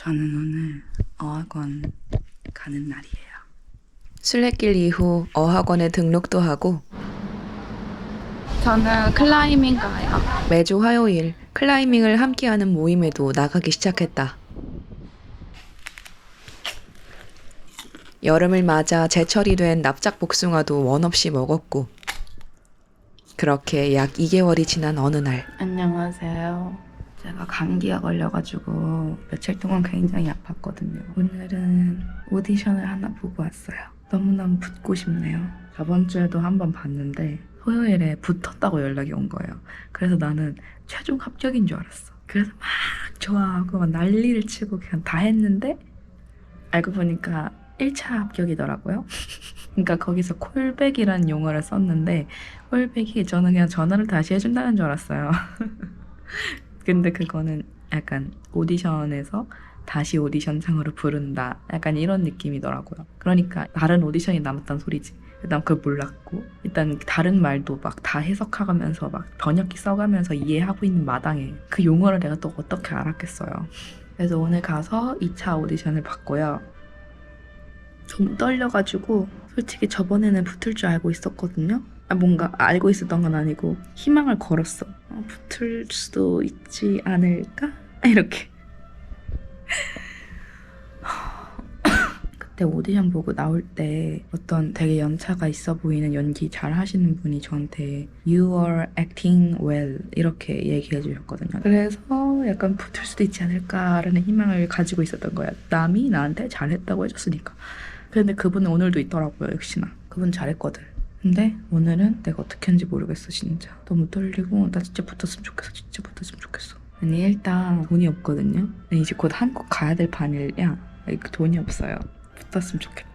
저는 오늘 어학원 가는 날이에요. 순례길 이후 어학원에 등록도 하고 저는 클라이밍 가요. 매주 화요일 클라이밍을 함께하는 모임에도 나가기 시작했다. 여름을 맞아 제철이 된 납작 복숭아도 원 없이 먹었고 그렇게 약 2개월이 지난 어느 날 안녕하세요. 제가 감기가 걸려가지고 며칠 동안 굉장히 아팠거든요. 오늘은 오디션을 하나 보고 왔어요. 너무너무 붙고 싶네요. 저번 주에도 한번 봤는데 토요일에 붙었다고 연락이 온 거예요. 그래서 나는 최종 합격인 줄 알았어. 그래서 막 좋아하고 막 난리를 치고 그냥 다 했는데 알고 보니까 1차 합격이더라고요. 그러니까 거기서 콜백이라는 용어를 썼는데 콜백이 저는 그냥 전화를 다시 해준다는 줄 알았어요. 근데 그거는 약간 오디션에서 다시 오디션장으로 부른다. 약간 이런 느낌이더라고요. 그러니까 다른 오디션이 남았단 소리지. 일단 그걸 몰랐고 일단 다른 말도 막 다 해석하면서 막 번역기 써가면서 이해하고 있는 마당에 그 용어를 내가 또 어떻게 알았겠어요. 그래서 오늘 가서 2차 오디션을 봤고요. 좀 떨려가지고 솔직히 저번에는 붙을 줄 알고 있었거든요. 뭔가 알고 있었던 건 아니고 희망을 걸었어. 붙을 수도 있지 않을까? 이렇게. 그때 오디션 보고 나올 때 어떤 되게 연차가 있어 보이는 연기 잘 하시는 분이 저한테 You are acting well 이렇게 얘기해 주셨거든요. 그래서 약간 붙을 수도 있지 않을까라는 희망을 가지고 있었던 거야. 남이 나한테 잘했다고 해줬으니까. 근데 그분은 오늘도 있더라고요. 역시나. 그분 잘했거든. 근데 오늘은 내가 어떻게 했는지 모르겠어. 진짜 너무 떨리고 나 진짜 붙었으면 좋겠어. 진짜 붙었으면 좋겠어. 아니 일단 돈이 없거든요. 이제 곧 한국 가야 될 판이야. 돈이 없어요. 붙었으면 좋겠다.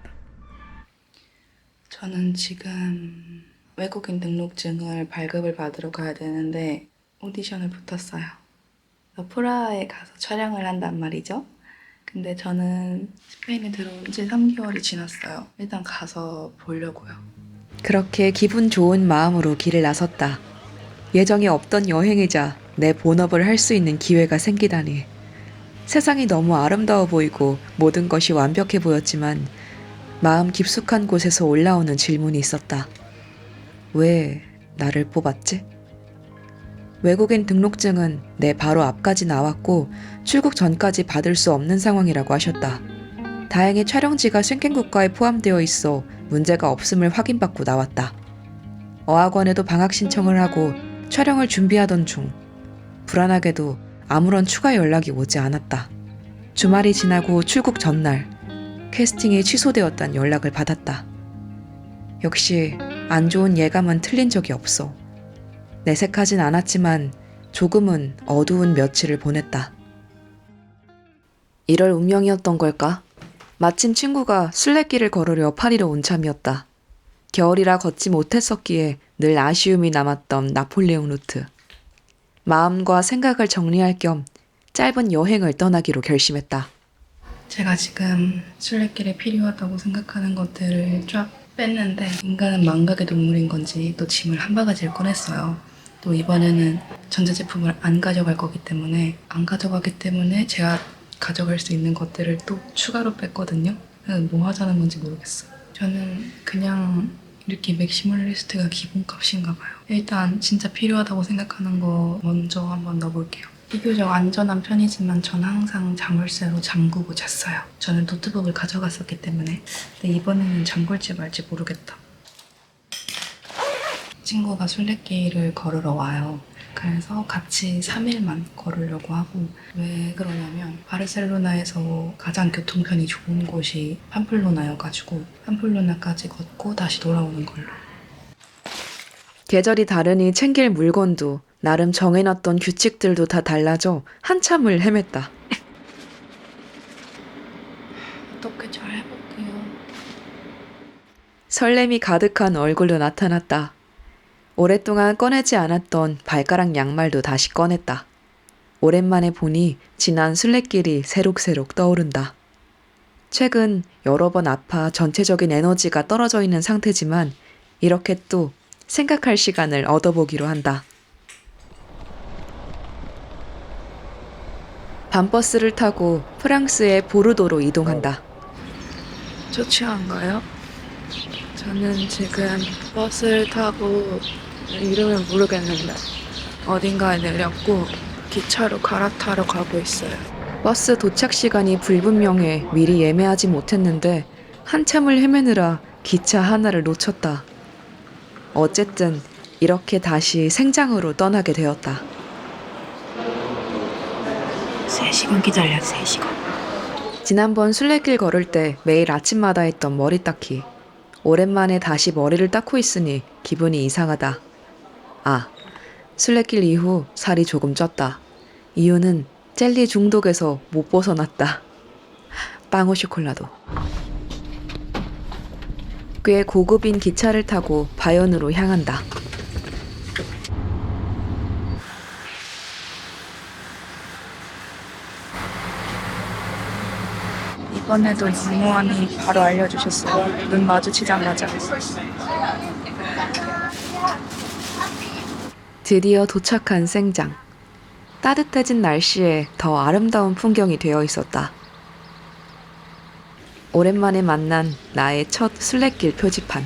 저는 지금 외국인 등록증을 발급을 받으러 가야 되는데 오디션을 붙었어요. 프라하에 가서 촬영을 한단 말이죠. 근데 저는 스페인에 들어온 지 3개월이 지났어요. 일단 가서 보려고요. 그렇게 기분 좋은 마음으로 길을 나섰다. 예정에 없던 여행이자 내 본업을 할 수 있는 기회가 생기다니. 세상이 너무 아름다워 보이고 모든 것이 완벽해 보였지만 마음 깊숙한 곳에서 올라오는 질문이 있었다. 왜 나를 뽑았지? 외국인 등록증은 내 바로 앞까지 나왔고 출국 전까지 받을 수 없는 상황이라고 하셨다. 다행히 촬영지가 쉥겐 국가에 포함되어 있어 문제가 없음을 확인받고 나왔다. 어학원에도 방학 신청을 하고 촬영을 준비하던 중 불안하게도 아무런 추가 연락이 오지 않았다. 주말이 지나고 출국 전날 캐스팅이 취소되었다는 연락을 받았다. 역시 안 좋은 예감은 틀린 적이 없어. 내색하진 않았지만 조금은 어두운 며칠을 보냈다. 이럴 운명이었던 걸까? 마침 친구가 순례길을 걸으려 파리로 온 참이었다. 겨울이라 걷지 못했었기에 늘 아쉬움이 남았던 나폴레옹 루트. 마음과 생각을 정리할 겸 짧은 여행을 떠나기로 결심했다. 제가 지금 순례길에 필요하다고 생각하는 것들을 쫙 뺐는데 인간은 망각의 동물인 건지 또 짐을 한 바가지를 꺼냈어요. 또 이번에는 전자제품을 안 가져갈 거기 때문에 제가 가져갈 수 있는 것들을 또 추가로 뺐거든요. 그래서 뭐 하자는 건지 모르겠어요. 저는 그냥 이렇게 맥시멀리스트가 기본값인가 봐요. 일단 진짜 필요하다고 생각하는 거 먼저 한번 넣어볼게요. 비교적 안전한 편이지만 전 항상 자물쇠로 잠그고 잤어요. 저는 노트북을 가져갔었기 때문에. 근데 이번에는 잠글지 말지 모르겠다. 친구가 순례길을 걸으러 와요. 그래서 같이 3일만 걸으려고 하고, 왜 그러냐면 바르셀로나에서 가장 교통편이 좋은 곳이 팜플로나여가지고 팜플로나까지 걷고 다시 돌아오는 걸로. 계절이 다르니 챙길 물건도 나름 정해놨던 규칙들도 다 달라져 한참을 헤맸다. 어떻게 잘 해볼게요. 설렘이 가득한 얼굴로 나타났다. 오랫동안 꺼내지 않았던 발가락 양말도 다시 꺼냈다. 오랜만에 보니 지난 순례길이 새록새록 떠오른다. 최근 여러 번 아파 전체적인 에너지가 떨어져 있는 상태지만 이렇게 또 생각할 시간을 얻어보기로 한다. 밤버스를 타고 프랑스의 보르도로 이동한다. 좋지 않가요? 저는 지금 버스를 타고 이름을 모르겠는데 어딘가에 내렸고 기차로 갈아타러 가고 있어요. 버스 도착 시간이 불분명해 미리 예매하지 못했는데 한참을 헤매느라 기차 하나를 놓쳤다. 어쨌든 이렇게 다시 생장으로 떠나게 되었다. 3시간 기다려, 3시간. 지난번 순례길 걸을 때 매일 아침마다 했던 머리 닦기. 오랜만에 다시 머리를 닦고 있으니 기분이 이상하다. 아, 순례길 이후 살이 조금 쪘다. 이유는 젤리 중독에서 못 벗어났다. 빵오 쇼콜라도. 꽤 고급인 기차를 타고 바연으로 향한다. 이번에도 무모하니 바로 알려주셨어요. 눈 마주치자마자. 드디어 도착한 생장. 따뜻해진 날씨에 더 아름다운 풍경이 되어 있었다. 오랜만에 만난 나의 첫 순례길 표지판.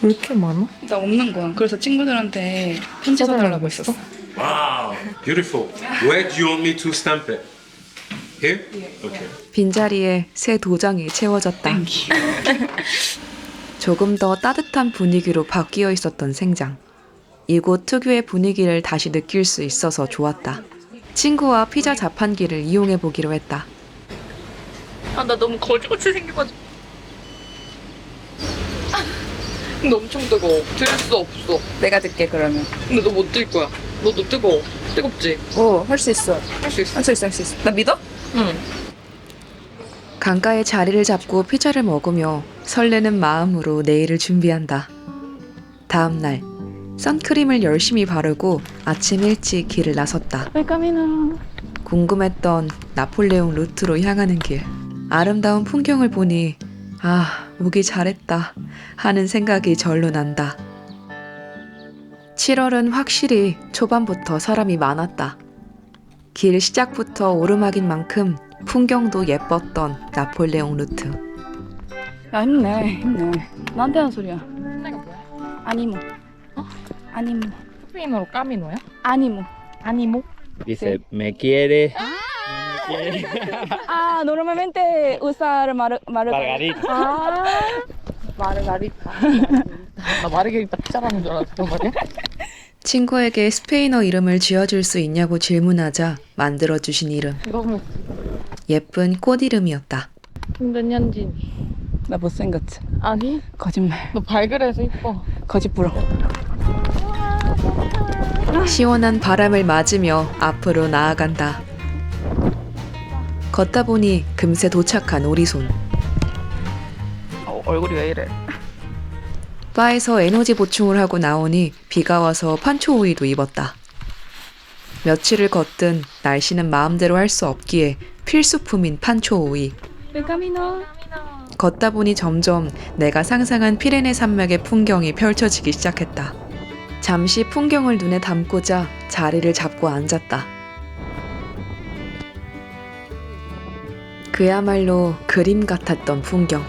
왜 이렇게 많아? 나 없는 거야. 그래서 친구들한테 편지 써달라고 했었어. Wow, beautiful. Where do you want me to stamp it? Here? Okay. 빈자리에 새 도장이 채워졌다. 조금 더 따뜻한 분위기로 바뀌어 있었던 생장. 이곳 특유의 분위기를 다시 느낄 수 있어서 좋았다. 친구와 피자 자판기를 이용해 보기로 했다. 아, 나 너무 거지같이 생겨가지고. 근데 엄청 뜨거워. 들 수 없어. 내가 듣게 그러면. 근데 너 못 들 거야. 너도 뜨거워. 뜨겁지? 할 수 있어. 할 수 있어. 할 수 있어, 할 수 있어. 나 믿어? 응. 강가에 자리를 잡고 피자를 먹으며 설레는 마음으로 내일을 준비한다. 다음 날 선크림을 열심히 바르고 아침 일찍 길을 나섰다. 궁금했던 나폴레옹 루트로 향하는 길. 아름다운 풍경을 보니 오기 잘했다 하는 생각이 절로 난다. 7월은 확실히 초반부터 사람이 많았다. 길 시작부터 오르막인 만큼 풍경도 예뻤던 나폴레옹 루트. 야, 힘내. 나한테 하는 소리야. 내가 뭐야? 아니모. 아니모. 스페인어로 까미노야? 아니모. 아니모? Dice, me quiere normalmente usar Margarita. 마르가리타. 나 마르게리타 피자라는 줄 알았단 말이야? 친구에게 스페인어 이름을 지어줄 수 있냐고 질문하자 만들어주신 이름. 너무 예쁜 꽃 이름이었다. 김근현진. 나 못생겼지? 아니, 거짓말. 너 발그레서 이뻐. 거짓 불어. 시원한 바람을 맞으며 앞으로 나아간다. 걷다 보니 금세 도착한 오리손. 얼굴이 왜 이래? 바에서 에너지 보충을 하고 나오니 비가 와서 판초오이도 입었다. 며칠을 걷든 날씨는 마음대로 할 수 없기에 필수품인 판초오이. 걷다 보니 점점 내가 상상한 피레네 산맥의 풍경이 펼쳐지기 시작했다. 잠시 풍경을 눈에 담고자 자리를 잡고 앉았다. 그야말로 그림 같았던 풍경.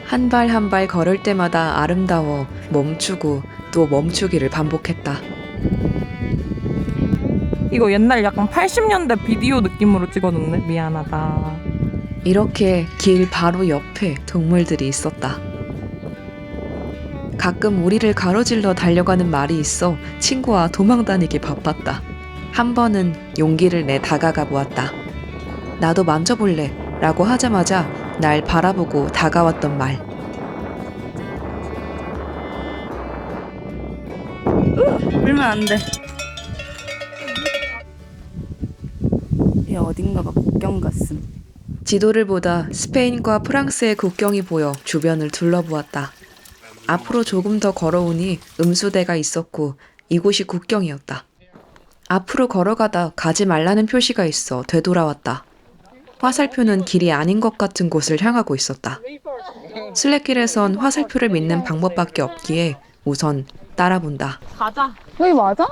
한 발 한 발 걸을 때마다 아름다워 멈추고 또 멈추기를 반복했다. 이거 옛날 약간 80년대 비디오 느낌으로 찍어놓네. 미안하다. 이렇게 길 바로 옆에 동물들이 있었다. 가끔 우리를 가로질러 달려가는 말이 있어 친구와 도망다니기 바빴다. 한 번은 용기를 내 다가가 보았다. 나도 만져볼래 라고 하자마자 날 바라보고 다가왔던 말. 울면 안 돼. 얘 어딘가가 국경 같음. 지도를 보다 스페인과 프랑스의 국경이 보여 주변을 둘러보았다. 앞으로 조금 더 걸어오니 음수대가 있었고 이곳이 국경이었다. 앞으로 걸어가다 가지 말라는 표시가 있어 되돌아왔다. 화살표는 길이 아닌 것 같은 곳을 향하고 있었다. 순례길에선 화살표를 믿는 방법밖에 없기에 우선 따라본다. 가자. 여기 맞아?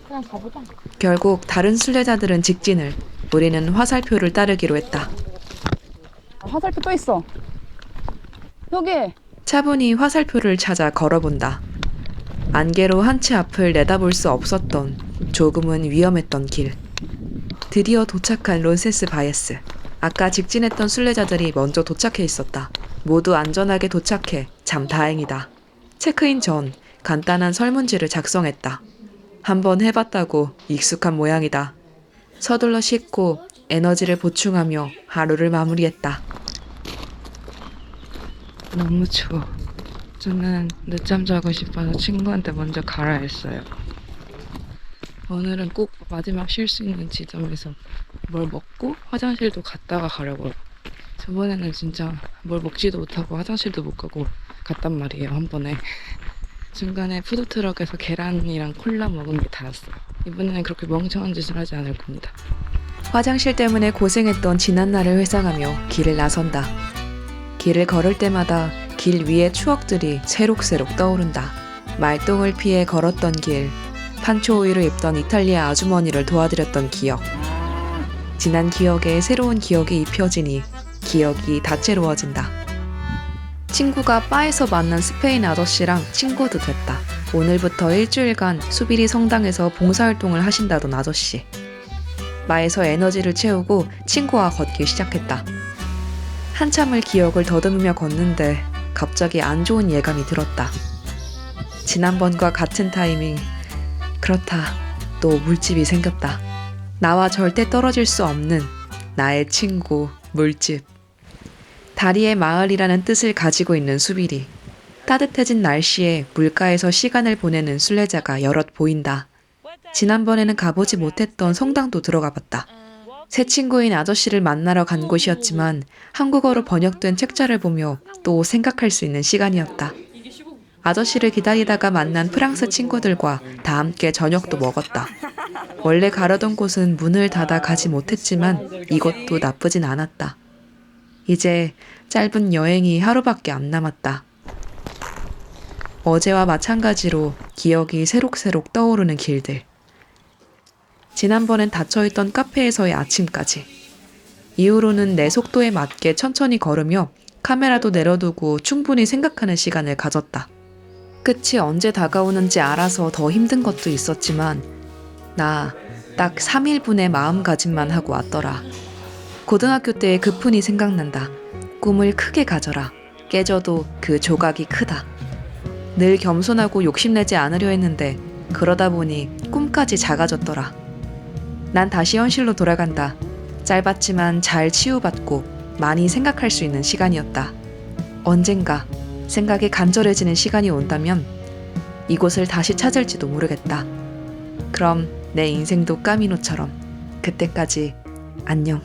그냥 가보자. 결국 다른 순례자들은 직진을, 우리는 화살표를 따르기로 했다. 화살표 또 있어. 여기. 차분히 화살표를 찾아 걸어본다. 안개로 한 치 앞을 내다볼 수 없었던 조금은 위험했던 길. 드디어 도착한 론세스 바예스. 아까 직진했던 순례자들이 먼저 도착해 있었다. 모두 안전하게 도착해 참 다행이다. 체크인 전 간단한 설문지를 작성했다. 한번 해봤다고 익숙한 모양이다. 서둘러 씻고 에너지를 보충하며 하루를 마무리했다. 너무 추워. 저는 늦잠 자고 싶어서 친구한테 먼저 가라 했어요. 오늘은 꼭 마지막 쉴 수 있는 지점에서 뭘 먹고 화장실도 갔다가 가려고요. 저번에는 진짜 뭘 먹지도 못하고 화장실도 못 가고 갔단 말이에요, 한 번에. 중간에 푸드트럭에서 계란이랑 콜라 먹은 게 다였어요. 이번에는 그렇게 멍청한 짓을 하지 않을 겁니다. 화장실 때문에 고생했던 지난날을 회상하며 길을 나선다. 길을 걸을 때마다 길 위의 추억들이 새록새록 떠오른다. 말똥을 피해 걸었던 길, 판초오이를 입던 이탈리아 아주머니를 도와드렸던 기억. 지난 기억에 새로운 기억이 입혀지니 기억이 다채로워진다. 친구가 바에서 만난 스페인 아저씨랑 친구도 됐다. 오늘부터 일주일간 수비리 성당에서 봉사활동을 하신다던 아저씨. 바에서 에너지를 채우고 친구와 걷기 시작했다. 한참을 기억을 더듬으며 걷는데 갑자기 안 좋은 예감이 들었다. 지난번과 같은 타이밍. 그렇다. 또 물집이 생겼다. 나와 절대 떨어질 수 없는 나의 친구, 물집. 다리의 마을이라는 뜻을 가지고 있는 수비리. 따뜻해진 날씨에 물가에서 시간을 보내는 순례자가 여럿 보인다. 지난번에는 가보지 못했던 성당도 들어가 봤다. 새 친구인 아저씨를 만나러 간 곳이었지만 한국어로 번역된 책자를 보며 또 생각할 수 있는 시간이었다. 아저씨를 기다리다가 만난 프랑스 친구들과 다 함께 저녁도 먹었다. 원래 가려던 곳은 문을 닫아 가지 못했지만 이것도 나쁘진 않았다. 이제 짧은 여행이 하루밖에 안 남았다. 어제와 마찬가지로 기억이 새록새록 떠오르는 길들. 지난번엔 닫혀있던 카페에서의 아침까지. 이후로는 내 속도에 맞게 천천히 걸으며 카메라도 내려두고 충분히 생각하는 시간을 가졌다. 끝이 언제 다가오는지 알아서 더 힘든 것도 있었지만 나 딱 3일분의 마음가짐만 하고 왔더라. 고등학교 때의 그 푼이 생각난다. 꿈을 크게 가져라. 깨져도 그 조각이 크다. 늘 겸손하고 욕심내지 않으려 했는데 그러다 보니 꿈까지 작아졌더라. 난 다시 현실로 돌아간다. 짧았지만 잘 치유받고 많이 생각할 수 있는 시간이었다. 언젠가 생각이 간절해지는 시간이 온다면 이곳을 다시 찾을지도 모르겠다. 그럼 내 인생도 까미노처럼 그때까지 안녕.